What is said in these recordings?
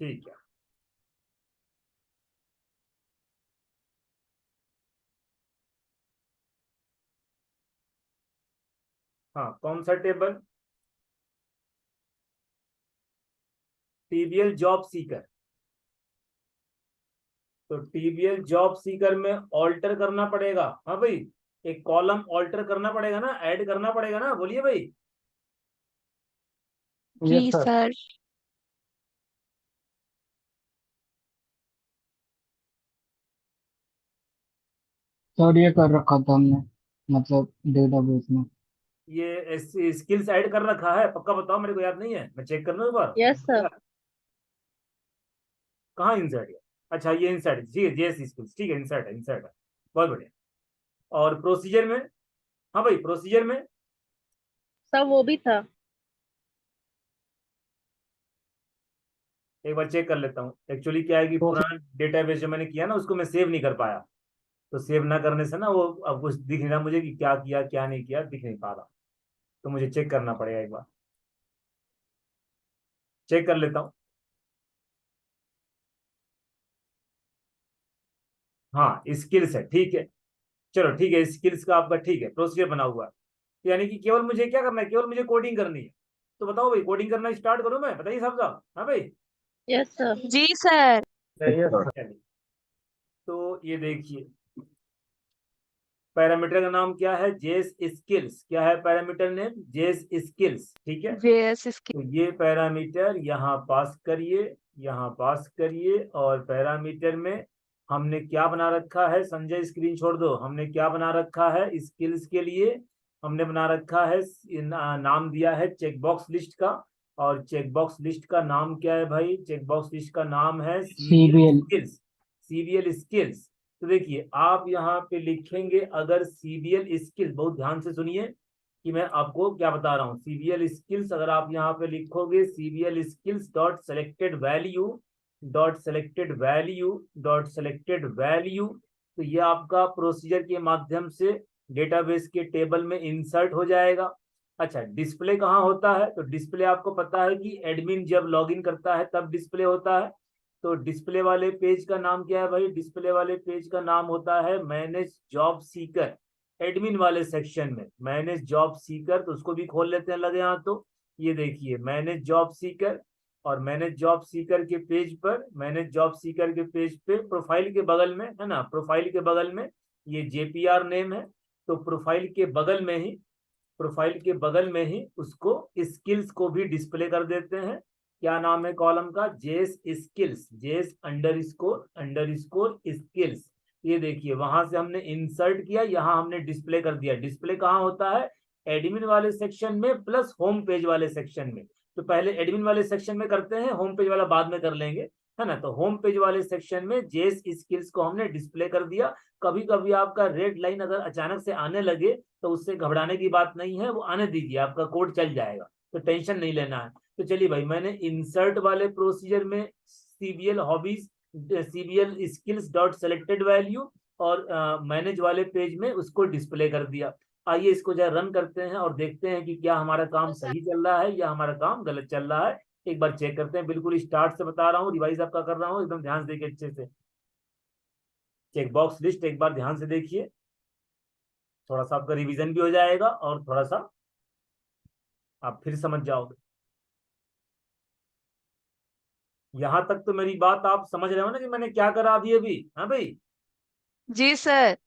ठीक है। हाँ, कौन सा टेबल? टीबीएल job seeker. तो टीबीएल जॉब सीकर में ऑल्टर करना पड़ेगा। हाँ भाई, एक कॉलम ऑल्टर करना पड़ेगा ना, ऐड करना पड़ेगा ना, बोलिए भाई। जी यस सर। सर। सर ये कर रखा था हमने, मतलब डेटाबेस में। ये स्किल्स ऐड कर रखा है पक्का? बताओ, मेरे को याद नहीं है, मैं चेक कर लूं एक बार। Yes sir. कहाँ इंसर्ट है? अच्छा, ये इंसर्ट, ठीक है, जेएस स्किल्स, ठीक है, इंसर्ट है, इंसर्ट है। बहुत बढ़िया। और प्रोसीजर में? हाँ भाई, प्रोसीजर में सर वो भी था। एक बार चेक कर लेता हूँ। एक्चुअली क्या है कि तो पुराना डेटाबेस जो मैंने किया ना, उसको मैं सेव नहीं कर पाया। तो सेव ना करने से ना वो अब कुछ दिख नहीं रहा मुझे कि क्या किया क्या नहीं किया, दिख नहीं पा रहा। तो मुझे चेक करना पड़ेगा एक बार। चेक कर लेता हूँ। हाँ, स्किल्स है, ठीक है। चलो ठीक है, स्किल्स का आपका ठीक है, प्रोसीजर बना हुआ है। यानी कि केवल मुझे क्या करना है, केवल मुझे कोडिंग करनी है। तो बताओ भाई, कोडिंग करना स्टार्ट करूं मैं? बताइए साहब साहब। हाँ भाई। Yes sir. जी सर। Yes sir. चलिए, तो ये देखिए, पैरामीटर का नाम क्या है? JS skills. क्या है पैरामीटर नेम? जेएस स्किल्स, ठीक है। जेएस तो ये पैरामीटर यहाँ पास करिए, यहाँ पास करिए। और पैरामीटर में हमने क्या बना रखा है? संजय स्क्रीन छोड़ दो। हमने क्या बना रखा है स्किल्स के लिए? हमने बना रखा है, नाम दिया है चेकबॉक्स लिस्ट का। और चेकबॉक्स लिस्ट का नाम क्या है भाई? चेकबॉक्स लिस्ट का नाम है CVL CBL. Skills. CVL skills. तो देखिए, आप यहाँ पे लिखेंगे अगर सीवीएल स्किल्स, बहुत ध्यान से सुनिए कि मैं आपको क्या बता रहा हूँ। सीवीएल स्किल्स अगर आप यहाँ पे लिखोगे, CVL skills dot selected value, dot selected value, dot selected value, तो ये आपका प्रोसीजर के माध्यम से डेटाबेस के टेबल में इंसर्ट हो जाएगा। अच्छा, डिस्प्ले कहाँ होता है? तो डिस्प्ले आपको पता है कि एडमिन जब लॉगिन करता है तब डिस्प्ले होता है। तो डिस्प्ले वाले पेज का नाम क्या है भाई? डिस्प्ले वाले पेज का नाम होता है मैनेज जॉब सीकर। एडमिन वाले सेक्शन में मैनेज जॉब सीकर, तो उसको भी खोल लेते हैं लगे हाथ तो। ये देखिए, मैनेज जॉब सीकर। और मैनेज जॉब सीकर के पेज पर, मैनेज जॉब सीकर के पेज पे प्रोफाइल के बगल में है ना, प्रोफाइल के बगल में ये जेपीआर नेम है। तो प्रोफाइल के बगल में ही, प्रोफाइल के बगल में ही उसको स्किल्स को भी डिस्प्ले कर देते हैं। क्या नाम है कॉलम का? JS skills, JS under score skills. ये देखिए, वहां से हमने इंसर्ट किया, यहाँ हमने डिस्प्ले कर दिया। डिस्प्ले कहाँ होता है? एडमिन वाले सेक्शन में प्लस होम पेज वाले सेक्शन में। तो पहले एडमिन वाले सेक्शन में करते हैं, होम पेज वाला बाद में कर लेंगे, है ना। तो होम पेज वाले सेक्शन में जेएस स्किल्स को हमने डिस्प्ले कर दिया। कभी कभी आपका रेड लाइन अगर अचानक से आने लगे तो उससे घबराने की बात नहीं है, वो आने दीजिए, आपका कोड चल जाएगा, तो टेंशन नहीं लेना है। तो चलिए भाई, मैंने इंसर्ट वाले प्रोसीजर में CBL hobbies, CBL skills dot selected value, और मैनेज वाले पेज में उसको डिस्प्ले कर दिया। आइए इसको जरा रन करते हैं और देखते हैं कि क्या हमारा काम सही चल रहा है या हमारा काम गलत चल रहा है। एक बार चेक करते हैं, बिल्कुल स्टार्ट से बता रहा हूँ, रिवाइज आपका कर रहा हूँ, एकदम ध्यान से देखिए अच्छे से। चेकबॉक्स लिस्ट एक बार ध्यान से देखिए, थोड़ा सा आपका रिवीजन भी हो जाएगा और थोड़ा सा आप फिर समझ जाओगे। यहां तक तो मेरी बात आप समझ रहे हो ना कि मैंने क्या करा अभी अभी? हाँ भाई। जी सर।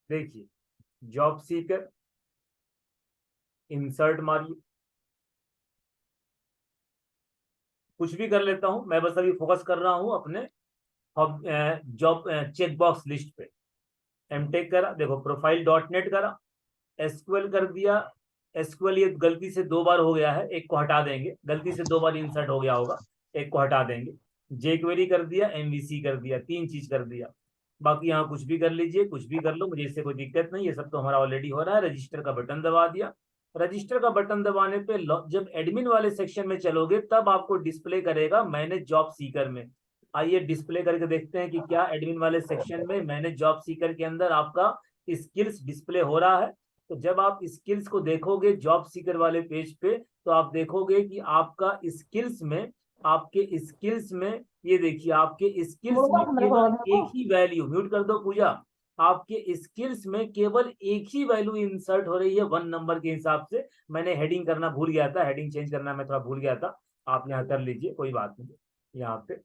देखिए, जॉब सीकर, इंसर्ट मारिए, कुछ भी कर लेता हूं मैं, बस अभी फोकस कर रहा हूं अपने जॉब चेकबॉक्स लिस्ट पे। एमटेक करा, देखो प्रोफाइल डॉट नेट करा, एसक्यूएल कर दिया। एसक्यूएल ये गलती से 2 बार हो गया है, एक को हटा देंगे, गलती से 2 बार इंसर्ट हो गया होगा, एक को हटा देंगे। जेक्वेरी कर दिया, एमवीसी कर दिया, 3 चीज कर दिया। बाकी यहाँ कुछ भी कर लीजिए, कुछ भी कर लो, मुझे इससे कोई दिक्कत नहीं, ये सब तो हमारा ऑलरेडी हो रहा है। रजिस्टर का बटन दबा दिया। रजिस्टर का बटन दबाने पे जब एडमिन वाले सेक्शन में चलोगे तब आपको डिस्प्ले करेगा मैनेज जॉब सीकर में। आइए डिस्प्ले करके देखते हैं कि क्या एडमिन वाले सेक्शन में मैनेज जॉब सीकर के अंदर आपका स्किल्स डिस्प्ले हो रहा है। तो जब आप स्किल्स को देखोगे जॉब सीकर वाले पेज पे, तो आप देखोगे कि आपका स्किल्स में, आपके स्किल्स में, ये देखिए आपके स्किल्स में केवल एक ही वैल्यू, म्यूट कर दो पूजा, आपके स्किल्स में केवल एक ही वैल्यू इंसर्ट हो रही है 1 नंबर के हिसाब से। मैंने हेडिंग करना भूल गया था, हेडिंग चेंज करना मैं थोड़ा भूल गया था, आप यहाँ कर लीजिए, कोई बात नहीं। यहाँ पे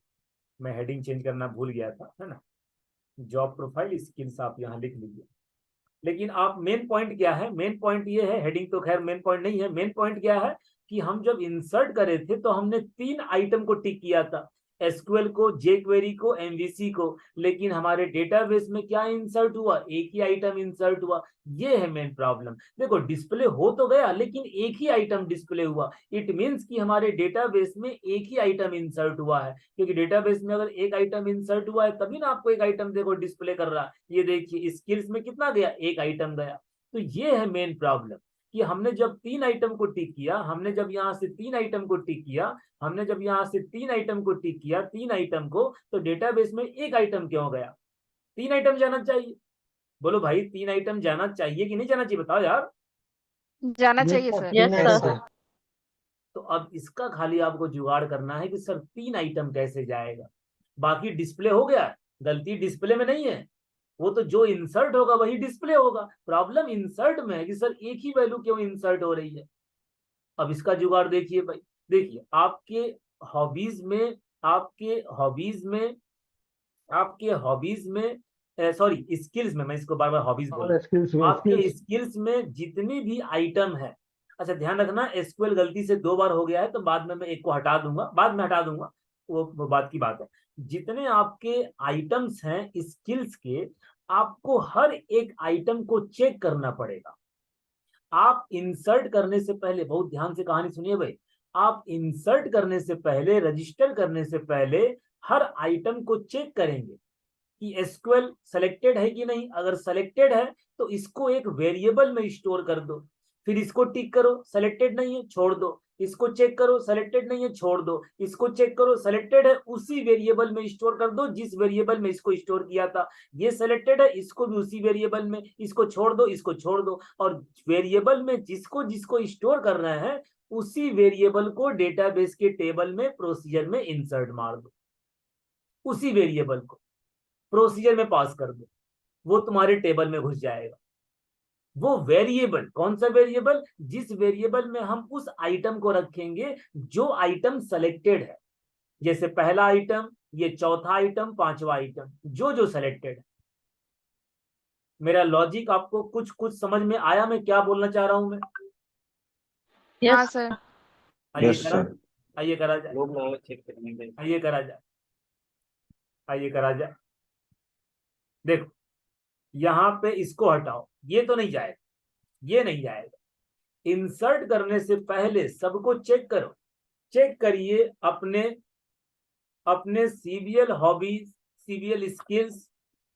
मैं हेडिंग चेंज करना भूल गया था, है ना। जॉब प्रोफाइल स्किल्स आप यहाँ लिख लीजिए। लेकिन आप मेन पॉइंट क्या है, मेन पॉइंट ये है, हेडिंग तो खैर मेन पॉइंट नहीं है, मेन पॉइंट क्या है कि हम जब इंसर्ट करे थे तो हमने 3 आइटम को टिक किया था, एसक्यूएल को, जेक्वेरी को, एमवीसी को, लेकिन हमारे डेटाबेस में क्या इंसर्ट हुआ, एक ही आइटम इंसर्ट हुआ। ये है मेन प्रॉब्लम। देखो डिस्प्ले हो तो गया लेकिन एक ही आइटम डिस्प्ले हुआ, इट मींस कि हमारे डेटाबेस में एक ही आइटम इंसर्ट हुआ है, क्योंकि डेटाबेस में अगर एक आइटम इंसर्ट हुआ है तभी ना आपको एक आइटम देखो डिस्प्ले कर रहा है। ये देखिए स्किल्स में कितना गया, एक आइटम गया। तो ये है मेन प्रॉब्लम कि हमने जब 3 आइटम को टिक किया, हमने जब यहाँ से 3 आइटम को टिक किया, हमने जब यहाँ से 3 आइटम को टिक किया, 3 आइटम को, तो डेटाबेस में एक आइटम क्यों गया? 3 आइटम जाना चाहिए। बोलो भाई 3 आइटम जाना चाहिए कि नहीं जाना चाहिए, बताओ यार। जाना चाहिए sir. Yes Yes, sir. sir. तो अब इसका खाली आपको जुगाड़ करना है कि सर 3 आइटम कैसे जाएगा। बाकी डिस्प्ले हो गया, गलती डिस्प्ले में नहीं है, वो तो जो इंसर्ट होगा वही डिस्प्ले होगा। प्रॉब्लम इंसर्ट में है कि सर एक ही वैल्यू क्यों इंसर्ट हो रही है। अब इसका जुगाड़ देखिए भाई, देखिए आपके हॉबीज में, आपके हॉबीज में, आपके हॉबीज में, सॉरी स्किल्स में, मैं इसको बार बार हॉबीज बोल रहा हूं, आपके स्किल्स में जितनी भी आइटम है। अच्छा ध्यान रखना, एसक्यूएल गलती से 2 बार हो गया है तो बाद में मैं एक को हटा दूंगा, बाद में हटा दूंगा, वो बात की बात है। जितने आपके आइटम्स हैं स्किल्स के, आपको हर एक आइटम को चेक करना पड़ेगा। आप इंसर्ट करने से पहले, बहुत ध्यान से कहानी सुनिए भाई, आप इंसर्ट करने से पहले, रजिस्टर करने से पहले हर आइटम को चेक करेंगे कि एसक्यूएल सेलेक्टेड है कि नहीं। अगर सेलेक्टेड है तो इसको एक वेरिएबल में स्टोर कर दो, फिर इसको टिक करो, सेलेक्टेड नहीं है छोड़ दो, इसको चेक करो, सेलेक्टेड नहीं है छोड़ दो, इसको चेक करो, सेलेक्टेड है उसी वेरिएबल में स्टोर कर दो जिस वेरिएबल में इसको स्टोर किया था। ये सेलेक्टेड है, इसको भी उसी वेरिएबल में, इसको छोड़ दो, इसको छोड़ दो, और वेरिएबल में जिसको जिसको स्टोर करना है उसी वेरिएबल को डेटाबेस के टेबल में प्रोसीजर में इंसर्ट मार दो, उसी वेरिएबल को प्रोसीजर में पास कर दो, वो तुम्हारे टेबल में घुस जाएगा। वो वेरिएबल कौन सा वेरिएबल? जिस वेरिएबल में हम उस आइटम को रखेंगे जो आइटम सेलेक्टेड है, जैसे पहला आइटम, ये चौथा आइटम, पांचवा आइटम, जो जो सेलेक्टेड है। मेरा लॉजिक आपको कुछ कुछ समझ में आया, मैं क्या बोलना चाह रहा हूं मैं? हाँ यस सर। आइए यस करा, सर। आइए करा जाए, आइए करा जाए, आइए करा जाए। देखो यहाँ पे इसको हटाओ, ये तो नहीं जाएगा, ये नहीं जाएगा। इंसर्ट करने से पहले सबको चेक करो, चेक करिए अपने अपने CBL hobbies, CBL skills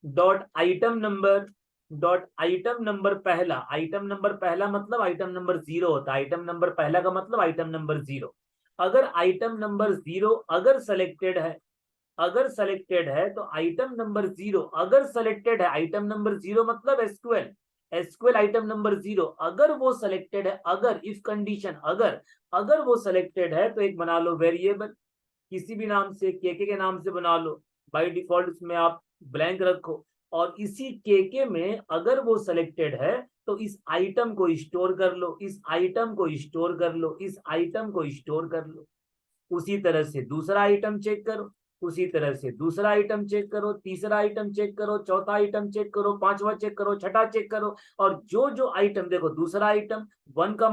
dot item number पहला, आइटम नंबर पहला मतलब आइटम नंबर 0 होता है, आइटम नंबर पहला का मतलब आइटम नंबर 0। अगर आइटम नंबर 0 अगर सेलेक्टेड है, अगर सेलेक्टेड है तो आइटम नंबर 0 अगर सेलेक्टेड है, आइटम नंबर 0 मतलब एसक्यूएल, एसक्यूएल आइटम नंबर 0 अगर वो सेलेक्टेड है, अगर इफ कंडीशन, अगर अगर वो सेलेक्टेड है तो एक बना लो वेरिएबल, किसी भी नाम से, के नाम से बना लो, बाय डिफॉल्ट इसमें आप ब्लैंक रखो, और इसी के में अगर वो सेलेक्टेड है तो इस आइटम को स्टोर कर लो, इस आइटम को स्टोर कर लो, इस आइटम को स्टोर कर लो। उसी तरह से दूसरा आइटम चेक करो, उसी तरह से दूसरा आइटम चेक करो, तीसरा आइटम चेक करो, चौथा आइटम चेक करो, पांचवा चेक करो, छठा चेक करो, और जो जो आइटम देखो, दूसरा आइटम, वन का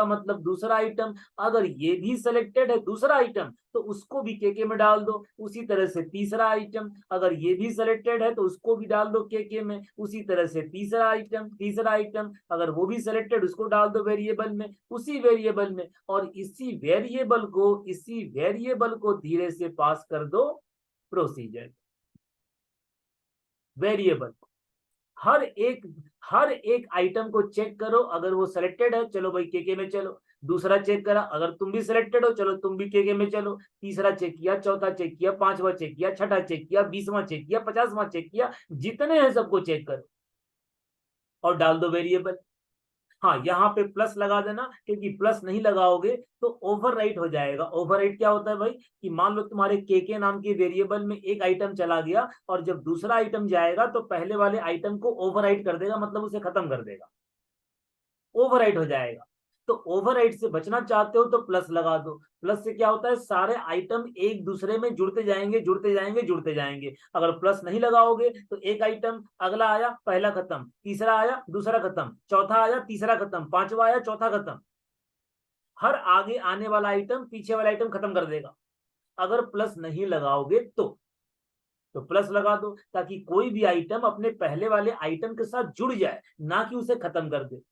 मतलब दूसरा आइटम, अगर ये भी सिलेक्टेड है दूसरा आइटम तो उसको भी के में डाल दो। उसी तरह से तीसरा आइटम, अगर ये भी सिलेक्टेड है तो उसको भी डाल दो के में। उसी तरह से तीसरा आइटम अगर वो भी सिलेक्टेड, उसको डाल दो वेरिएबल में, उसी वेरिएबल में, और इसी वेरिएबल को धीरे से पास कर दो प्रोसीजर। वेरिएबल। हर एक आइटम को चेक करो, अगर वो सिलेक्टेड है चलो भाई के में चलो, दूसरा चेक करा अगर तुम भी सिलेक्टेड हो चलो तुम भी के में चलो, तीसरा चेक किया, चौथा चेक किया, पांचवा चेक किया, छठा चेक किया, 20वां चेक किया, 50वां चेक किया, जितने हैं सबको चेक करो और डाल दो वेरिएबल। हाँ यहाँ पे प्लस लगा देना, क्योंकि प्लस नहीं लगाओगे तो ओवरराइट हो जाएगा। ओवरराइट क्या होता है भाई, कि मान लो तुम्हारे के नाम के वेरिएबल में एक आइटम चला गया और जब दूसरा आइटम जाएगा तो पहले वाले आइटम को ओवरराइट कर देगा, मतलब उसे खत्म कर देगा, ओवरराइट हो जाएगा। तो ओवरराइट से बचना चाहते हो तो प्लस लगा दो। प्लस से क्या होता है, सारे आइटम एक दूसरे में जुड़ते जाएंगे जुड़ते जाएंगे जुड़ते जाएंगे। अगर प्लस नहीं लगाओगे तो एक आइटम अगला आया पहला खत्म, तीसरा आया दूसरा खत्म, चौथा आया तीसरा खत्म, पांचवा आया चौथा खत्म, हर आगे आने वाला आइटम पीछे वाला आइटम खत्म कर देगा। अगर प्लस नहीं लगाओगे तो प्लस लगा दो, ताकि कोई भी आइटम अपने पहले वाले आइटम के साथ जुड़ जाए, ना कि उसे खत्म कर दे।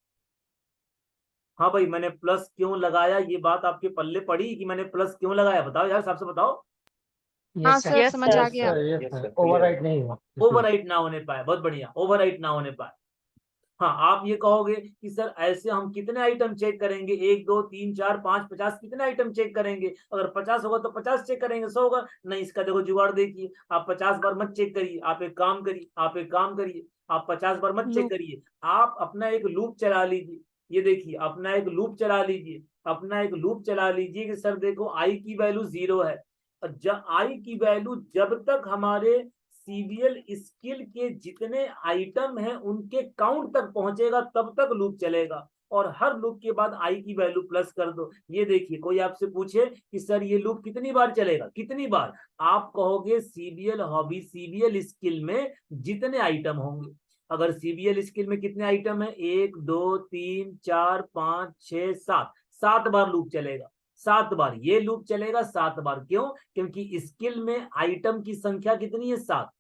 हाँ भाई, मैंने प्लस क्यों लगाया, ये बात आपके पल्ले पड़ी कि मैंने प्लस क्यों लगाया, बताओ यार, सबसे बताओ। हाँ यस सर, सर, समझ आ गया। यस सर, ओवरराइट नहीं हुआ। ओवरराइट ना होने पाए, बहुत बढ़िया, ओवरराइट ना होने पाए। हाँ, आप ये कहोगे कि सर ऐसे हम कितने आइटम चेक करेंगे, 1 2 3 4 5 50, कितने आइटम चेक करेंगे? अगर 50 होगा तो 50 चेक करेंगे, 100 होगा नहीं। इसका देखो जुगाड़ देखिए, आप 50 बार मत चेक करिए, आप एक काम करिए, आप 50 बार मत चेक लूप। करिए, आप अपना एक लूप चला लीजिए। ये देखिए, अपना एक लूप चला लीजिए, कि सर देखो आई की वैल्यू 0 है, और जब आई की वैल्यू जब तक हमारे सीबीएल स्किल के जितने आइटम हैं उनके काउंट तक पहुंचेगा तब तक लूप चलेगा, और हर लूप के बाद आई की वैल्यू प्लस कर दो। ये देखिए, कोई आपसे पूछे कि सर ये लूप कितनी बार चलेगा, कितनी बार, आप कहोगे सीबीएल हॉबी सीबीएल स्किल में जितने आइटम होंगे। अगर सीबीएल स्किल में कितने आइटम है, 1 2 3 4 5 6 7, 7 बार लूप चलेगा। 7 बार ये लूप चलेगा, 7 बार क्यों? क्योंकि स्किल में आइटम की संख्या कितनी है, 7,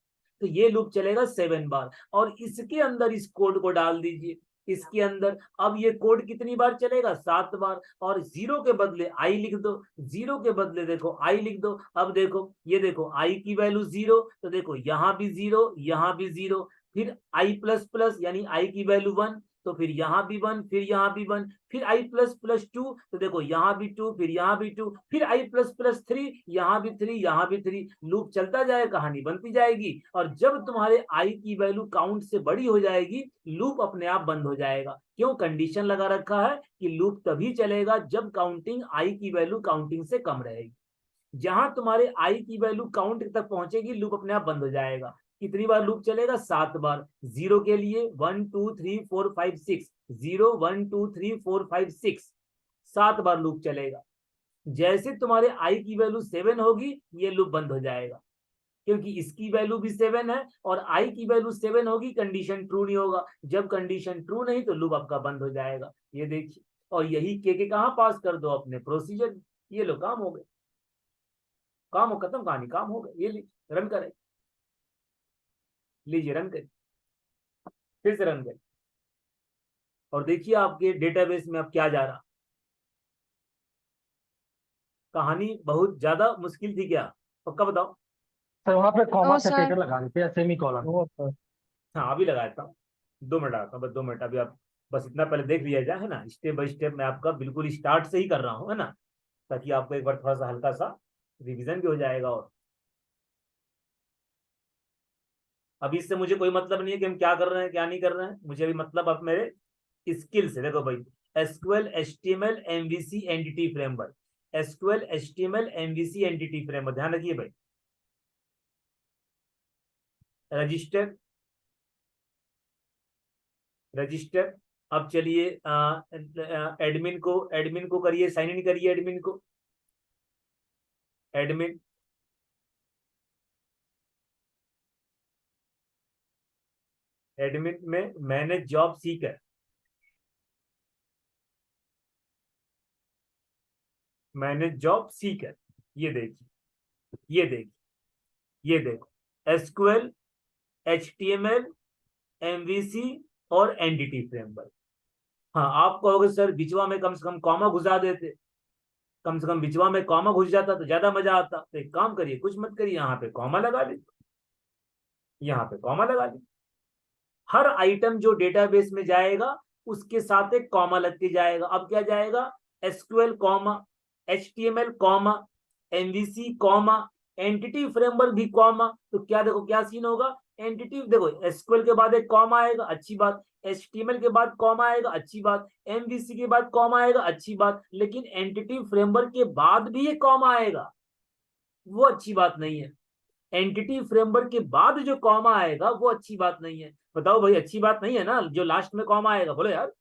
तो ये लूप चलेगा 7 बार। और इसके अंदर इस कोड को डाल दीजिए, इसके अंदर अब ये कोड कितनी बार चलेगा, 7 बार। और 0 के बदले आई लिख दो, 0 के बदले देखो आई लिख दो। अब देखो, ये देखो आई की वैल्यू 0, तो देखो यहाँ भी 0, यहाँ भी 0, फिर आई प्लस प्लस यानी आई की वैल्यू 1, तो फिर यहाँ भी 1, फिर यहाँ भी 1, फिर आई प्लस प्लस 2, तो देखो यहाँ भी 2, फिर यहाँ भी 2, फिर आई प्लस प्लस 3, यहाँ भी 3, यहाँ भी 3, लूप चलता जाए, कहानी बनती जाएगी। और जब तुम्हारे आई की वैल्यू काउंट से बड़ी हो जाएगी, लूप अपने आप बंद हो जाएगा। क्यों? कंडीशन लगा रखा है कि लूप तभी चलेगा जब काउंटिंग आई की वैल्यू काउंटिंग से कम रहेगी। जहां तुम्हारे आई की वैल्यू काउंट तक पहुंचेगी, लूप अपने आप बंद हो जाएगा। कितनी बार लूप चलेगा? 7 बार। 0 के लिए 1 2 3 4 5 6, 0 1 2 3 4 5 6, 7 बार लूप चलेगा। जैसे तुम्हारे आई की वैल्यू 7 होगी, ये लूप बंद हो जाएगा, क्योंकि इसकी वैल्यू भी 7 है और आई की वैल्यू 7 होगी, कंडीशन ट्रू नहीं होगा। जब कंडीशन ट्रू नहीं तो लूप आपका बंद हो जाएगा। ये देखिए, और यही के कहां पास कर दो, अपने प्रोसीजर। ये लो, काम हो गए, काम हो, खत्म कहानी, काम हो गए। ये रन करें, लीजिए रन करें, फिर से रन करें, और देखिए आपके डेटाबेस में अब क्या जा रहा। कहानी बहुत ज्यादा मुश्किल थी क्या, पक्का बताओ? सर वहाँ पे कॉमा ओ सर, सेपरेटर लगा देते हैं, सेमी कॉलन। हाँ, अभी लगा देता हूँ, 2 मिनट आता हूँ, बस 2 मिनट। अभी आप बस इतना पहले देख लिया जाए, है ना, स्टेप बाय स्टेप मैं आपका बिल्कुल स्टार्ट से ही कर रहा हूँ, है ना, ताकि आपको एक बार थोड़ा सा हल्का सा रिवीजन भी हो जाएगा। और अभी इससे मुझे कोई मतलब नहीं है कि हम क्या कर रहे हैं क्या नहीं कर रहे हैं, मुझे अभी मतलब अब मेरे स्किल से। देखो भाई, SQL HTML MVC entity framework, SQL HTML MVC entity framework, ध्यान रखिए भाई। Register, register. अब चलिए एडमिन को करिए, साइन इन करिए एडमिन को, एडमिन। एडमिन में manage job seeker, manage job seeker. ये देखिए, ये देखिए, ये देखो, एसक्यूएल एचटीएमएल एमवीसी और एनडीटी फ्रेमवर्क। हाँ, आप कहोगे सर बिचवा में कम से कम कॉमा घुसा देते, कम से कम बिचवा में कॉमा घुस जाता तो ज्यादा मजा आता। तो एक काम करिए, कुछ मत करिए, यहाँ पे कॉमा लगा दीजिए, यहाँ पे कॉमा लगा ली। हर आइटम जो डेटाबेस में जाएगा उसके साथ एक कॉमा लग के जाएगा। अब क्या जाएगा, SQL comma, HTML comma, MVC comma, entity framework भी कॉमा। तो क्या देखो क्या सीन होगा, एंटिटी देखो एसक्यूएल के बाद एक कॉमा आएगा, अच्छी बात, एचटीएमएल के बाद कॉमा आएगा, अच्छी बात, एमवीसी के बाद कॉमा आएगा, अच्छी बात, लेकिन एंटिटी फ्रेमवर्क के बाद भी एक कॉमा आएगा, वो अच्छी बात नहीं है। एंटिटी फ्रेमवर्क के बाद जो कॉमा आएगा वो अच्छी बात नहीं है। बताओ भाई, अच्छी बात नहीं है ना जो लास्ट में कॉमा आएगा, बोलो यार।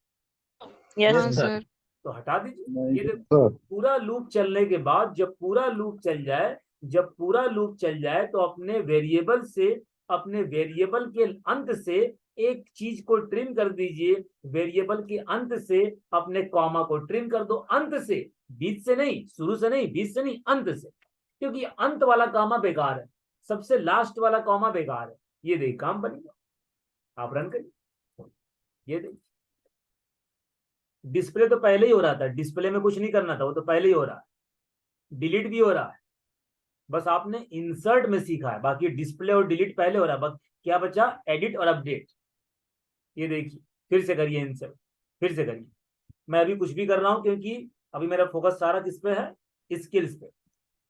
यस हाँ सर। सर। तो हटा दीजिए। नहीं ये देखो सर। पूरा लूप चलने के बाद, जब पूरा लूप चल जाए, जब पूरा लूप चल जाए तो अपने वेरिएबल से, अपने वेरिएबल के अंत से एक चीज को ट्रिम कर दीजिए। वेरिएबल के अंत से अपने कॉमा को ट्रिम कर दो, अंत से, बीच से नहीं, शुरू से नहीं, बीच से नहीं, अंत से, क्योंकि अंत वाला कॉमा बेकार है, सबसे लास्ट वाला कॉमा बेकार है। ये देखिए काम बन गया, आप रन करिए। ये देखिए डिस्प्ले तो पहले ही हो रहा था, डिस्प्ले में कुछ नहीं करना था, वो तो पहले ही हो रहा है, डिलीट भी हो रहा है, बस आपने इंसर्ट में सीखा है, बाकी डिस्प्ले और डिलीट पहले हो रहा है, बस क्या बचा, एडिट और अपडेट। ये देखिए फिर से करिए इंसर्ट, फिर से करिए। मैं अभी कुछ भी कर रहा हूं क्योंकि अभी मेरा फोकस सारा किस पे है, स्किल्स पे,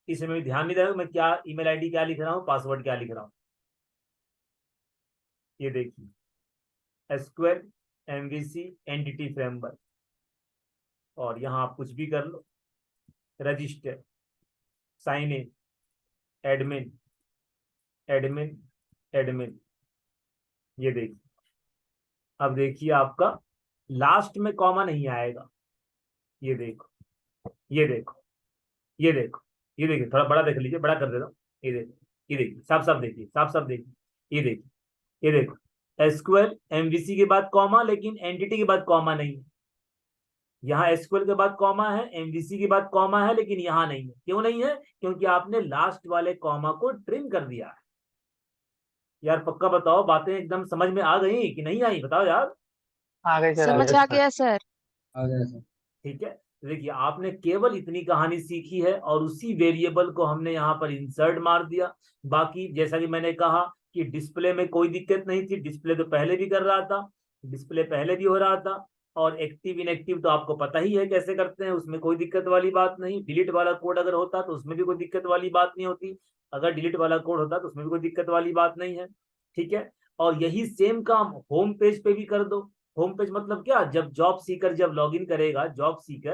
इसमें भी ध्यान नहीं देगा मैं क्या ईमेल आईडी क्या लिख रहा हूँ, पासवर्ड क्या लिख रहा हूँ। ये देखिए एसक्यूएल, एमवीसी, एंटिटी फ्रेमवर्क, और यहाँ आप कुछ भी कर लो, register, sign in, admin, admin, admin. ये देखिए अब देखिए आपका लास्ट में कॉमा नहीं आएगा। ये देखो, ये देखो, ये देखो, ये देखिए, थोड़ा बड़ा देख लीजिए, बड़ा कर देता हूँ। ये देखो, ये देखिए, साफ साफ देखिए, साफ साफ देखिए, ये देखिए, ये देखो एसक्यूएल एमवीसी के बाद कॉमा, लेकिन एंटिटी के बाद कॉमा नहीं है। यहाँ एसक्यूएल के बाद कॉमा है, एमवीसी के बाद कॉमा है, लेकिन यहाँ नहीं है। क्यों नहीं है, क्योंकि आपने लास्ट वाले कॉमा को ट्रिम कर दिया है। यार पक्का बताओ, बातें एकदम समझ में आ गई कि नहीं आई, बताओ यार। आ गए सर, आ समझ गए आ गया सर। आ गया सर। ठीक है, देखिए आपने केवल इतनी कहानी सीखी है और उसी वेरिएबल को हमने यहाँ पर इंसर्ट मार दिया। बाकी जैसा कि मैंने कहा कि डिस्प्ले में कोई दिक्कत नहीं थी, डिस्प्ले तो पहले भी कर रहा था, डिस्प्ले पहले भी हो रहा था, और एक्टिव इनएक्टिव तो आपको पता ही है कैसे करते हैं, उसमें कोई दिक्कत वाली बात नहीं। डिलीट वाला कोड अगर होता तो उसमें भी कोई दिक्कत वाली बात नहीं होती, अगर डिलीट वाला कोड होता तो उसमें भी कोई दिक्कत वाली बात नहीं है। ठीक है, और यही सेम काम होम पेज पे भी कर दो। होम पेज मतलब क्या, जब जॉब सीकर जब लॉगिन करेगा, जॉब सीकर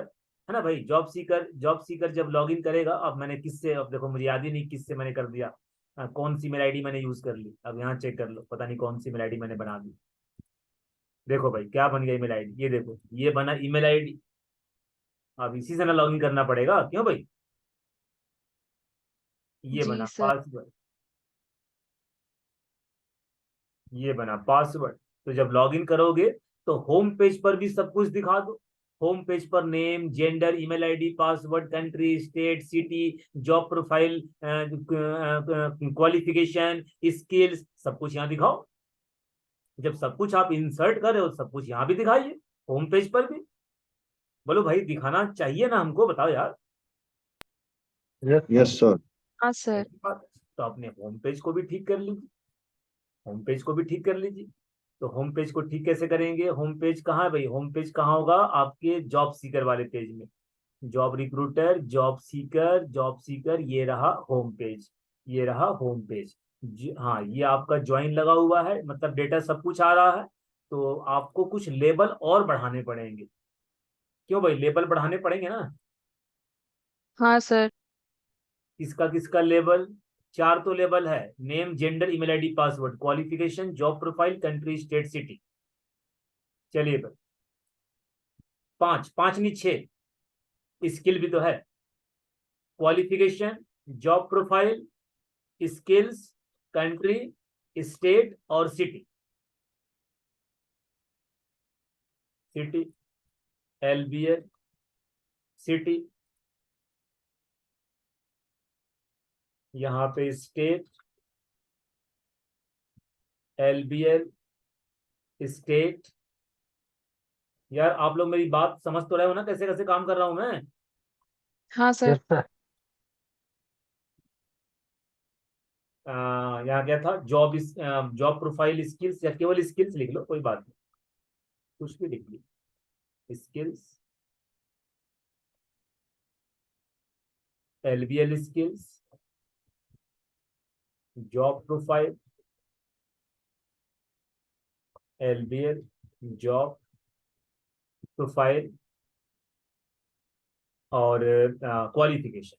है ना भाई, जॉब सीकर, जॉब सीकर जब लॉगिन करेगा, अब मैंने किससे, अब देखो मुझे याद ही नहीं किससे मैंने कर दिया, कौन सी मेल आईडी मैंने यूज कर ली, अब यहाँ चेक कर लो, पता नहीं कौन सी मेल आईडी मैंने बना दी। देखो भाई क्या बन गया ईमेल आईडी, ये देखो ये बना ईमेल आईडी। अब इसी से ना लॉगिन करना पड़ेगा, क्यों भाई, ये जी बना सर। पासवर्ड, ये बना पासवर्ड। तो जब लॉगिन करोगे तो होम पेज पर भी सब कुछ दिखा दो। होम पेज पर name, gender, email ID, password, country, state, city, job profile, qualification, skills, सब कुछ यहाँ दिखाओ। जब सब कुछ आप इंसर्ट कर रहे हो सब कुछ यहाँ भी दिखाइए, होम पेज पर भी। बोलो भाई दिखाना चाहिए ना हमको, बताओ यार। Yes sir. हाँ सर। ऐसी बात है। तो अपने होम पेज को भी ठीक कर लीजिए, होम पेज को भी ठीक कर लीजिए। तो होम पेज को ठीक कैसे करेंगे, होम पेज कहाँ है भाई, होम पेज कहाँ होगा, आपके जॉब सीकर वाले पेज में, job recruiter, job seeker, job seeker, ये रहा होम पेज, ये रहा होम पेज। हाँ ये आपका ज्वाइन लगा हुआ है, मतलब डेटा सब कुछ आ रहा है। तो आपको कुछ लेबल और बढ़ाने पड़ेंगे। क्यों भाई, लेबल बढ़ाने पड़ेंगे ना। हाँ सर। किसका किसका लेबल, चार तो लेबल है, name, gender, email ID, password, qualification, job profile, country, state, city. चलिए भाई, पांच, पांच नहीं छह, स्किल भी तो है, qualification, job profile, skills, country, state और सिटी। सिटी, एलबीएल, सिटी, यहाँ पे स्टेट, एलबीएल, स्टेट। यार आप लोग मेरी बात समझ तो रहे हो ना, कैसे कैसे काम कर रहा हूं मैं। हाँ सर। सर। यहाँ क्या था, जॉब प्रोफाइल स्किल्स, या केवल स्किल्स लिख लो, कोई बात नहीं, कुछ भी लिख लो, skills, LBL skills, job profile, LBL job profile और क्वालिफिकेशन,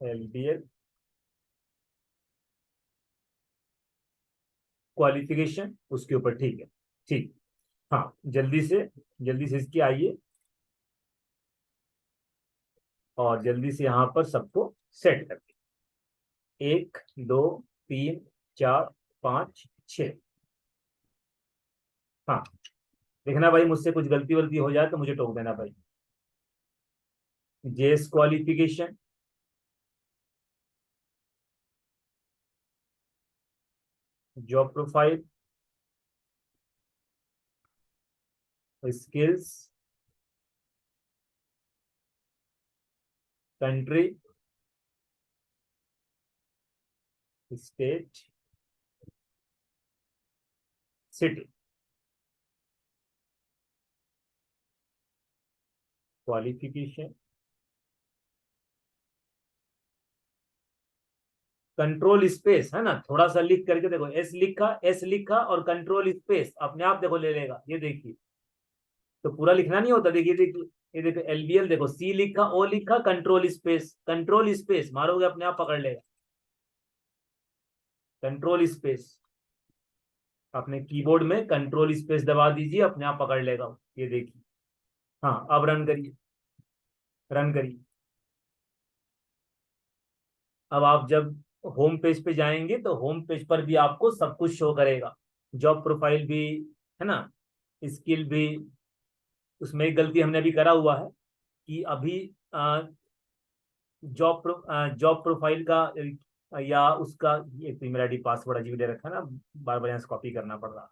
LBL क्वालिफिकेशन, उसके ऊपर, ठीक है, ठीक। हाँ, जल्दी से इसकी आइए और जल्दी से यहाँ पर सबको सेट करते, 1 2 3 4 5 6। हाँ, देखना भाई, मुझसे कुछ गलती वलती हो जाए तो मुझे टोक देना भाई। JS qualification, job profile, skills, country, state, city, qualification, control space, है ना, थोड़ा सा लिख करके देखो, एस लिखा और कंट्रोल स्पेस अपने आप देखो ले लेगा, ये देखिए, तो पूरा लिखना नहीं होता, देखिए देखिए, ये देखो LBL, देखो C लिखा, O लिखा, कंट्रोल स्पेस मारोगे अपने आप पकड़ लेगा, कंट्रोल स्पेस, अपने कीबोर्ड में कंट्रोल स्पेस दबा दीजिए, अपने आप पकड़ लेगा, ये देखिए। हाँ, अब रन करिए, रन करिए। अब आप जब होम पेज पे जाएंगे तो होम पेज पर भी आपको सब कुछ शो करेगा, जॉब प्रोफाइल भी, है ना, स्किल भी। उसमें एक गलती हमने अभी करा हुआ है कि अभी जॉब प्रोफाइल का या उसका एक तो ईमेल ID पासवर्ड अजीब दे रखा है ना, बार बार यहाँ से कॉपी करना पड़ रहा।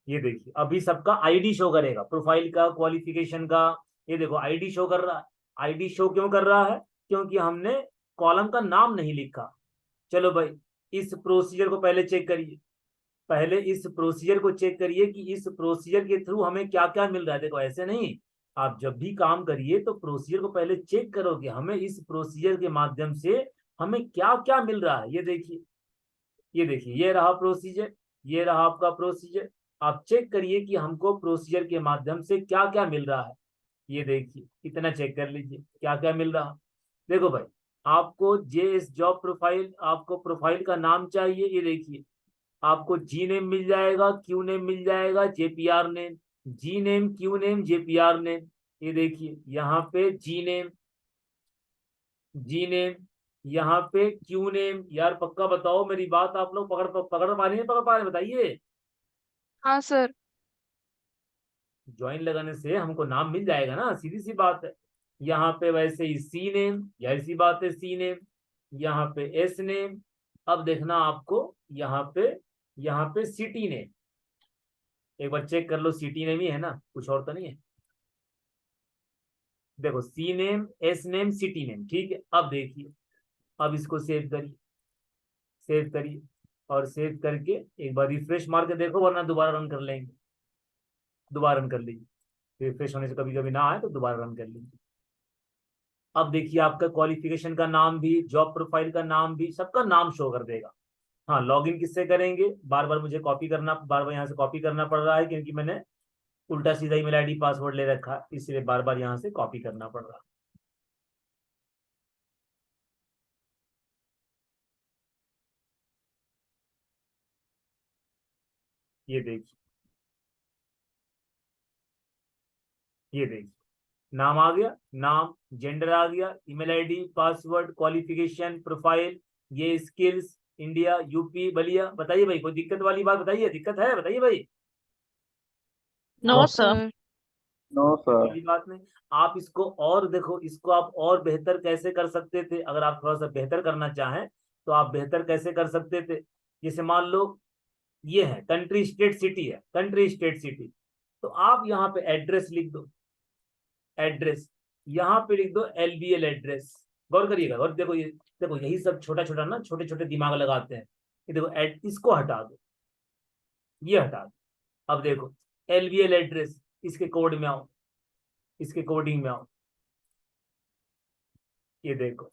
ये देखिए, अभी सबका ID शो करेगा, प्रोफाइल का, क्वालिफिकेशन का, ये देखो ID शो कर रहा है। ID शो क्यों कर रहा है? क्योंकि हमने कॉलम का नाम नहीं लिखा। चलो भाई, इस प्रोसीजर को पहले चेक करिए, पहले इस प्रोसीजर को चेक करिए कि इस प्रोसीजर के थ्रू हमें क्या क्या मिल रहा है। देखो, ऐसे नहीं, आप जब भी काम करिए तो प्रोसीजर को पहले चेक करो कि हमें इस प्रोसीजर के माध्यम से हमें क्या क्या मिल रहा है। ये देखिए, ये देखिए, ये रहा प्रोसीजर, ये रहा आपका प्रोसीजर। आप चेक करिए कि हमको प्रोसीजर के माध्यम से क्या क्या मिल रहा है। ये देखिए, इतना चेक कर लीजिए क्या क्या मिल रहा है। देखो भाई, आपको जेएस जॉब प्रोफाइल, आपको प्रोफाइल का नाम चाहिए, ये देखिए, आपको जी नेम मिल जाएगा, क्यू नेम मिल जाएगा, JPR name, G name, Q name, JPR name. ये देखिए, यहाँ पे जी नेम, यहाँ पे क्यू नेम। यार पक्का बताओ, मेरी बात आप लोग पकड़ पकड़ पा रहे हैं, पकड़ पा रहे हैं, बताइए। हाँ सर। ज्वाइन लगाने से हमको नाम मिल जाएगा ना, सीधी सी बात है। यहाँ पे वैसे ही सी नेम, यार सी बात है, सी नेम, यहाँ पे एस नेम। अब देखना आपको यहाँ पे सिटी नेम, एक बार चेक कर लो, सिटी नेम ही है ना, कुछ और तो नहीं है। देखो, C name, S name, city name, ठीक है। अब देखिए, अब इसको सेव करिए, सेव करिए, और सेव करके एक बार रिफ्रेश मार के देखो, वरना दोबारा रन कर लेंगे, दोबारा रन कर लीजिए, रिफ्रेश होने से कभी कभी ना आए तो दोबारा रन कर लीजिए। अब देखिए, आपका क्वालिफिकेशन का नाम भी, जॉब प्रोफाइल का नाम भी, सबका नाम शो कर देगा। हाँ, लॉगिन किससे करेंगे, बार बार मुझे कॉपी करना, बार बार यहाँ से कॉपी करना पड़ रहा है, क्योंकि मैंने उल्टा सीधा ईमेल ID पासवर्ड ले रखा है, इसलिए बार बार यहाँ से कॉपी करना पड़ रहा है। ये देखिए, ये देखिए, नाम आ गया, नाम, जेंडर आ गया, email ID, password, qualification, profile, ये स्किल्स, इंडिया, यूपी, बलिया। बताइए भाई, कोई दिक्कत वाली बात बताइए, दिक्कत है बताइए भाई। No no sir. Sir. No sir. कोई बात नहीं। आप इसको और देखो, इसको आप और बेहतर कैसे कर सकते थे, अगर आप थोड़ा सा बेहतर करना चाहें तो आप बेहतर कैसे कर सकते थे। जैसे मान लो ये है कंट्री स्टेट सिटी है, कंट्री स्टेट सिटी। तो आप यहाँ पे एड्रेस लिख दो, एड्रेस यहाँ पे लिख दो LBL एड्रेस। गौर करिएगा, गौर देखो, ये देखो यही सब छोटा छोटा ना, छोटे छोटे दिमाग लगाते हैं। ये देखो इसको हटा दो, ये हटा दो। अब देखो LBL एड्रेस, इसके कोड में आओ, इसके कोडिंग में आओ। ये देखो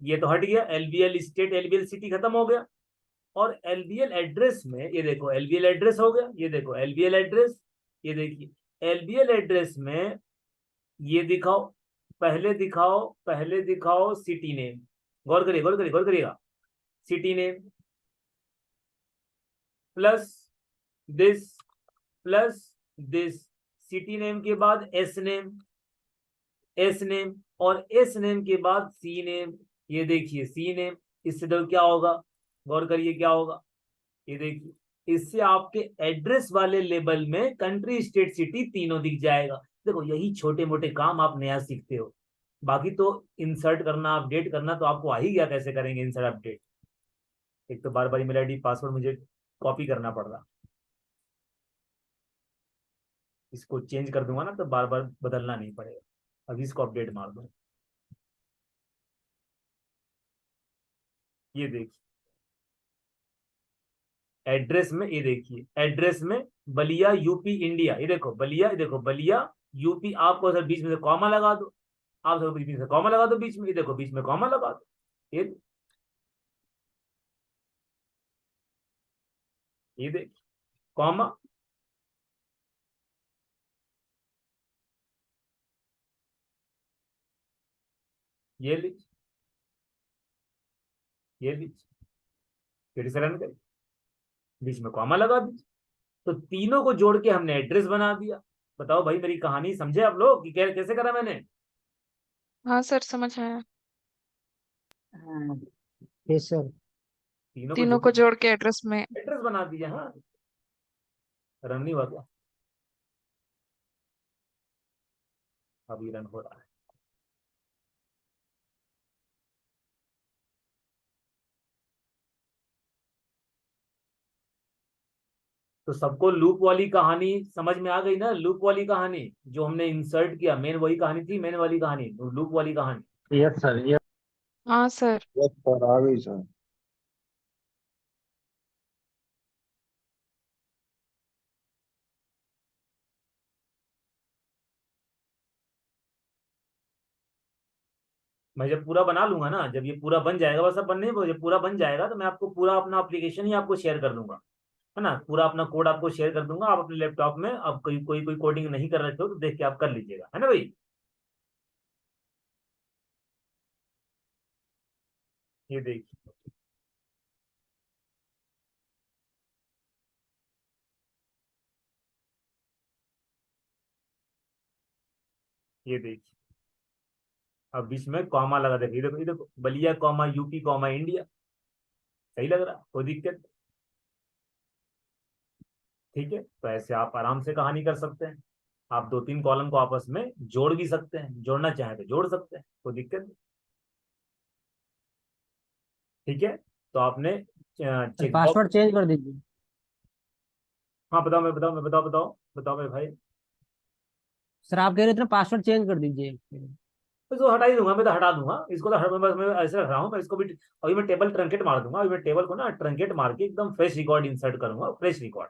ये तो हट गया, LBL स्टेट LBL सिटी खत्म हो गया। और LBL एड्रेस में ये देखो LBL एड्रेस हो गया, ये देखो LBL एड्रेस, ये देखिए LBL एड्रेस में ये दिखाओ, पहले दिखाओ सिटी नेम। गौर करिए, गौर करिए, गौर करिएगा। City name plus this, city name के बाद एस नेम और एस नेम के बाद सी नेम। ये देखिए सी नेम, इससे तो क्या होगा, गौर करिए क्या होगा। ये देखिए इससे आपके एड्रेस वाले लेबल में कंट्री स्टेट सिटी तीनों दिख जाएगा। देखो यही छोटे मोटे काम आप नया सीखते हो, बाकी तो इंसर्ट करना, अपडेट करना तो आपको आ ही गया, कैसे करेंगे इंसर्ट अपडेट। एक तो बार बार ईमेल आईडी पासवर्ड मुझे कॉपी करना पड़ रहा, इसको चेंज कर दूंगा ना तो बार बार बदलना नहीं पड़ेगा। अभी इसको अपडेट मार दो। ये देखिए एड्रेस में, ये देखिए एड्रेस में बलिया यूपी इंडिया, ये देखो बलिया, ये देखो बलिया यूपी। आपको सर बीच में से कॉमा लगा दो, आप सर बीच में से कॉमा लगा दो बीच में, ये देखो बीच में कॉमा लगा दो। ये देखिए कॉमा, ये लीजिए, ये लीजिए, फिर से रन करिए, बीच में कॉमा लगा दीजिए। तो तीनों को जोड़ के हमने एड्रेस बना दिया। बताओ भाई मेरी कहानी समझे आप लोग कि कैसे करा मैंने? हाँ सर, समझ आया। Yes sir. तीनों को जोड़ के एड्रेस में। एड्रेस बना दिया। हाँ रन नहीं हुआ क्या? अभी रन हो रहा है। तो सबको लूप वाली कहानी समझ में आ गई ना? लूप वाली कहानी जो हमने इंसर्ट किया, मेन वही कहानी थी, मेन वाली कहानी, लूप वाली कहानी। यस सर, यस हाँ सर। सर, आ गई सर। मैं जब पूरा बना लूंगा ना, जब ये पूरा बन जाएगा, बस अब बनने दो, जब पूरा बन जाएगा तो मैं आपको पूरा अपना एप्लीकेशन ही आपको शेयर कर दूंगा, है ना? पूरा अपना कोड आपको शेयर कर दूंगा। आप अपने लैपटॉप में, अब कोई कोडिंग नहीं कर रहे हो तो देख के आप कर लीजिएगा, है ना भाई? ये देखिए, ये देखिए अब बीच में कॉमा लगा, देखिए देखो, ये देखो Ballia comma UP comma India. सही लग रहा? कोई दिक्कत? ठीक है, तो ऐसे आप आराम से कहानी कर सकते हैं। आप दो तीन कॉलम को आपस में जोड़ भी सकते हैं, जोड़ना चाहें तो जोड़ सकते हैं, कोई दिक्कत नहीं। ठीक है, तो आपने चेक पासवर्ड चेंज कर दीजिए। हाँ बताओ, मैं बताओ, मैं बताओ मेरे भाई। सर आप कह रहे थे ना पासवर्ड चेंज कर दीजिए। तो इसको हटा ही दूंगा, मैं तो हटा दूंगा इसको, तो बस मैं ऐसे रख रहा हूँ। मैं इसको भी अभी मैं टेबल ट्रंकेट मार दूंगा, अभी मैं टेबल को ना ट्रंकेट मार के एकदम फ्रेश रिकॉर्ड इंसर्ट करूंगा, फ्रेश रिकॉर्ड।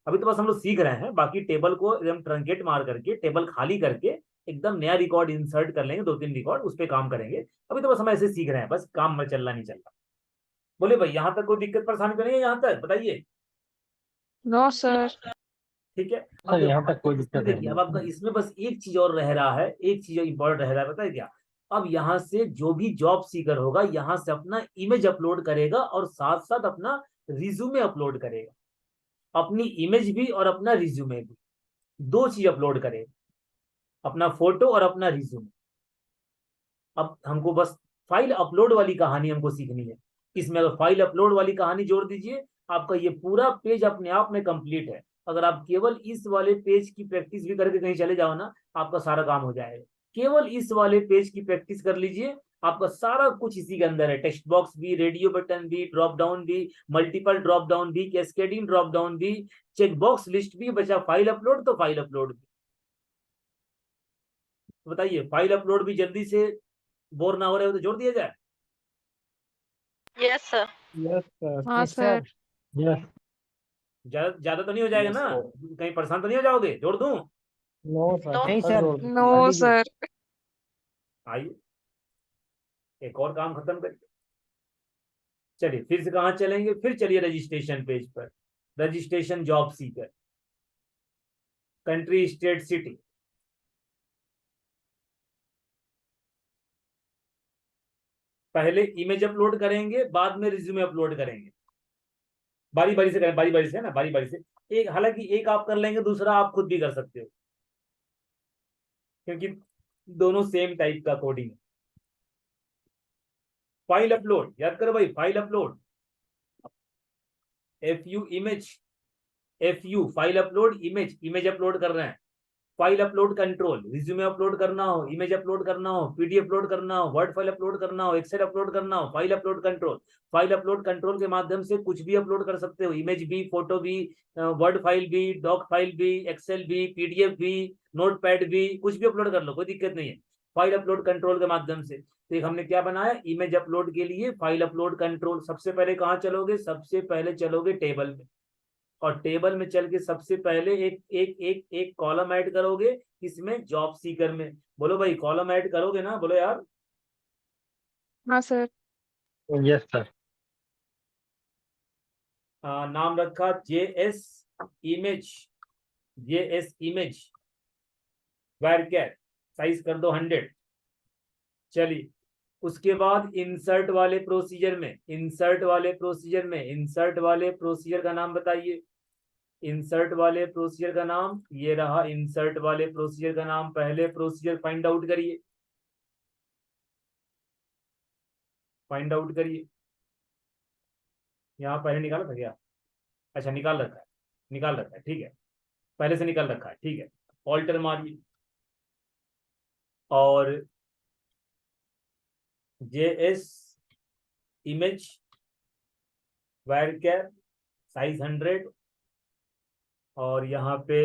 अभी तो बस हम लोग सीख रहे हैं, बाकी टेबल को एकदम ट्रंकेट मार करके, टेबल खाली करके एकदम नया रिकॉर्ड इंसर्ट कर लेंगे, दो तीन रिकॉर्ड उस पर काम करेंगे। अभी तो बस हम ऐसे सीख रहे हैं, बस काम में चलना नहीं चल रहा। बोले भाई यहाँ तक कोई दिक्कत परेशानी तो नहीं है? यहाँ तक बताइए। No sir. ठीक है, सर, यहाँ तक कोई दिक्कत देखिए अब आपका इसमें बस एक चीज और रह रहा है, एक चीज इंपॉर्टेंट रह रहा है, पता है क्या? अब यहाँ से जो भी जॉब सीकर होगा, यहाँ से अपना इमेज अपलोड करेगा और साथ साथ अपना रिज्यूमे अपलोड करेगा। अपनी इमेज भी और अपना रिज्यूमे भी, दो चीज अपलोड करेगा, अपना फोटो और अपना रिज्यूमे। अब हमको बस फाइल अपलोड वाली कहानी हमको सीखनी है। इसमें अगर फाइल अपलोड वाली कहानी जोड़ दीजिए, आपका ये पूरा पेज अपने आप में कंप्लीट है। अगर आप केवल इस वाले पेज की प्रैक्टिस भी करके कहीं चले जाओ ना, आपका सारा काम हो जाएगा। केवल इस वाले पेज की प्रैक्टिस कर लीजिए, आपका सारा कुछ इसी के अंदर है, टेक्स्ट बॉक्स भी, रेडियो बटन भी, ड्रॉप डाउन भी, मल्टीपल ड्रॉप डाउन भी, कैस्केडिंग ड्रॉप डाउन भी, चेक बॉक्स लिस्ट भी बचा, फाइल अपलोड तो फाइल अपलोड भी। तो बताइए फाइल अपलोड भी जल्दी से बोर ना हो रहे हो तो जोड़ दिया जाए। Yes, sir. Yes sir. हाँ Yes, sir. सर। यस। ज्यादा तो नहीं हो जाएगा Yes, ना, sir. कहीं परेशान तो नहीं हो जाओगे, जोड़ दूं? No sir. No. नहीं सर सर, जोड़ दीजिए। नो कर दीजिए। सर। आइए एक और काम खत्म करके चलिए फिर से कहाँ चलेंगे, फिर चलिए रजिस्ट्रेशन पेज पर, registration job seeker, country state city. पहले इमेज अपलोड करेंगे, बाद में रिज्यूमे अपलोड करेंगे, बारी बारी से करें, बारी बारी से ना, बारी बारी से। एक हालांकि एक आप कर लेंगे, दूसरा आप खुद भी कर सकते हो, क्योंकि दोनों सेम टाइप का कोडिंग है। फाइल अपलोड याद करो भाई, file upload, FU image, FU file upload, image image upload कर रहे हैं, file upload control, resume upload करना हो, इमेज अपलोड करना हो, PDF अपलोड करना हो, वर्ड फाइल अपलोड करना हो, एक्सेल अपलोड करना हो, file upload control. File upload control के माध्यम से कुछ भी अपलोड कर सकते हो, इमेज भी, फोटो भी, वर्ड फाइल भी, डॉक फाइल भी, एक्सेल भी, PDF भी, नोटपैड भी, कुछ भी अपलोड कर लो, कोई दिक्कत नहीं है फाइल अपलोड कंट्रोल के माध्यम से। तो एक हमने क्या बनाया, इमेज अपलोड के लिए फाइल अपलोड कंट्रोल। सबसे पहले कहाँ चलोगे, सबसे पहले चलोगे टेबल में, और टेबल में चल के सबसे पहले एक एक एक एक कॉलम ऐड करोगे, इसमें जॉब सीकर में। बोलो भाई कॉलम ऐड करोगे ना, बोलो यार। हाँ सर। Yes sir. नाम रखा JS इमेज, JS इमेज वायरकैट, साइज कर दो 100। चलिए उसके बाद इंसर्ट वाले प्रोसीजर में, इंसर्ट वाले प्रोसीजर में, इंसर्ट वाले प्रोसीजर का नाम बताइए, इंसर्ट वाले प्रोसीजर का नाम ये रहा, इंसर्ट वाले प्रोसीजर का नाम। पहले प्रोसीजर फाइंड आउट करिए, फाइंड आउट करिए। यहाँ पहले निकाला था क्या, अच्छा निकाल रखा है, निकाल रखा है, ठीक है, पहले से निकाल रखा है, ठीक है। ऑल्टर मारिए और JS इमेज वायरकैट साइज 100, और यहाँ पे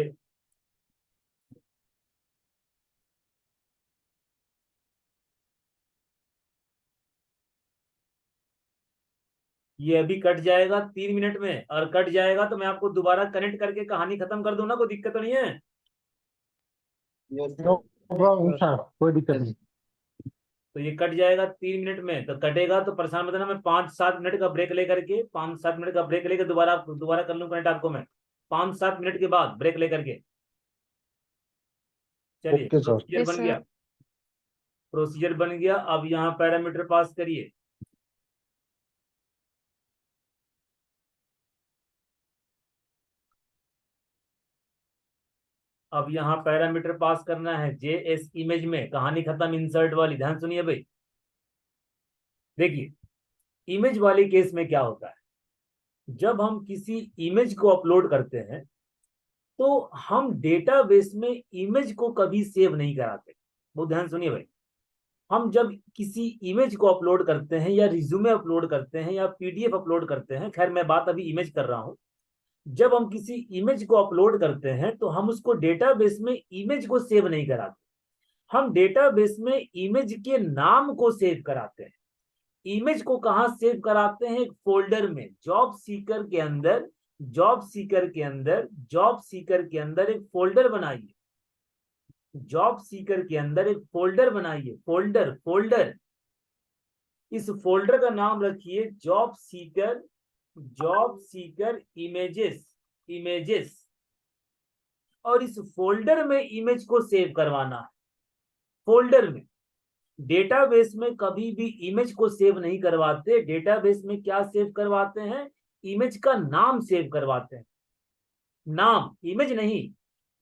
ये अभी कट जाएगा 3 मिनट में, और कट जाएगा तो मैं आपको दोबारा कनेक्ट करके कहानी खत्म कर दूं ना, कोई दिक्कत तो नहीं है। नो प्रॉब्लम सर, कोई दिक्कत नहीं। तो ये कट जाएगा 3 मिनट में, तो कटेगा तो परेशान मत होना, मैं 5-7 मिनट का ब्रेक लेकर के, 5-7 मिनट का ब्रेक लेकर दोबारा कर लूं कनेक्ट आपको मैं, 5-7 मिनट के बाद ब्रेक लेकर के। चलिए ओके सर। प्रोसीजर यस बन सर। गया, प्रोसीजर बन गया। अब यहाँ पैरामीटर पास करिए, अब यहाँ पैरामीटर पास करना है JS इमेज में, कहानी खत्म इंसर्ट वाली। ध्यान सुनिए भाई, देखिए इमेज वाले केस में क्या होता है, जब हम किसी इमेज को अपलोड करते हैं तो हम डेटाबेस में इमेज को कभी सेव नहीं कराते। बहुत ध्यान सुनिए भाई, हम जब किसी इमेज को अपलोड करते हैं, या रिज्यूमे अपलोड करते हैं, या PDF अपलोड करते हैं, खैर मैं बात अभी इमेज कर रहा हूं, जब हम किसी इमेज को अपलोड करते हैं तो हम उसको डेटाबेस में इमेज को सेव नहीं कराते, हम डेटाबेस में इमेज के नाम को सेव कराते हैं। इमेज को कहां सेव कराते हैं, एक फोल्डर में, जॉब सीकर के अंदर, जॉब सीकर के अंदर, जॉब सीकर के अंदर एक फोल्डर बनाइए, जॉब सीकर के अंदर एक फोल्डर बनाइए, फोल्डर फोल्डर। इस फोल्डर का नाम रखिए job seeker, job seeker images, images. और इस फोल्डर में इमेज को सेव करवाना है, फोल्डर में। डेटाबेस में कभी भी इमेज को सेव नहीं करवाते, डेटाबेस में क्या सेव करवाते हैं, इमेज का नाम सेव करवाते हैं, नाम, इमेज नहीं।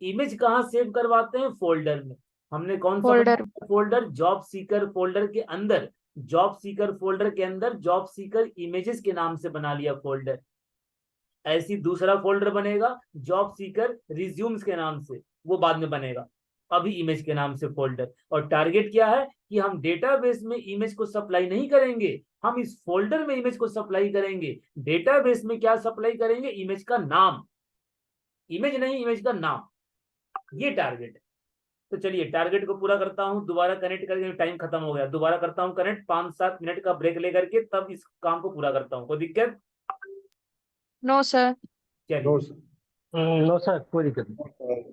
इमेज कहाँ सेव करवाते हैं, फोल्डर में। हमने कौन सा folder. Folder, job seeker folder के अंदर, जॉब सीकर फोल्डर के अंदर जॉब सीकर इमेजेस के नाम से बना लिया फोल्डर। ऐसी दूसरा फोल्डर बनेगा जॉब सीकर रिज्यूम्स के नाम से, वो बाद में बनेगा। अभी इमेज के नाम से फोल्डर। और टारगेट क्या है कि हम डेटाबेस में इमेज को सप्लाई नहीं करेंगे, हम इस फोल्डर में इमेज को सप्लाई करेंगे। डेटाबेस में क्या सप्लाई करेंगे? इमेज का नाम, इमेज नहीं, इमेज का नाम। ये टारगेट है। तो चलिए टारगेट को पूरा करता हूं, दोबारा कनेक्ट करके, टाइम खत्म हो गया, दोबारा करता हूं कनेक्ट, 5-7 मिनट का ब्रेक लेकर के तब इस काम को पूरा करता हूं। कोई दिक्कत? No sir. चलिए नो सर, कोई दिक्कत नहीं।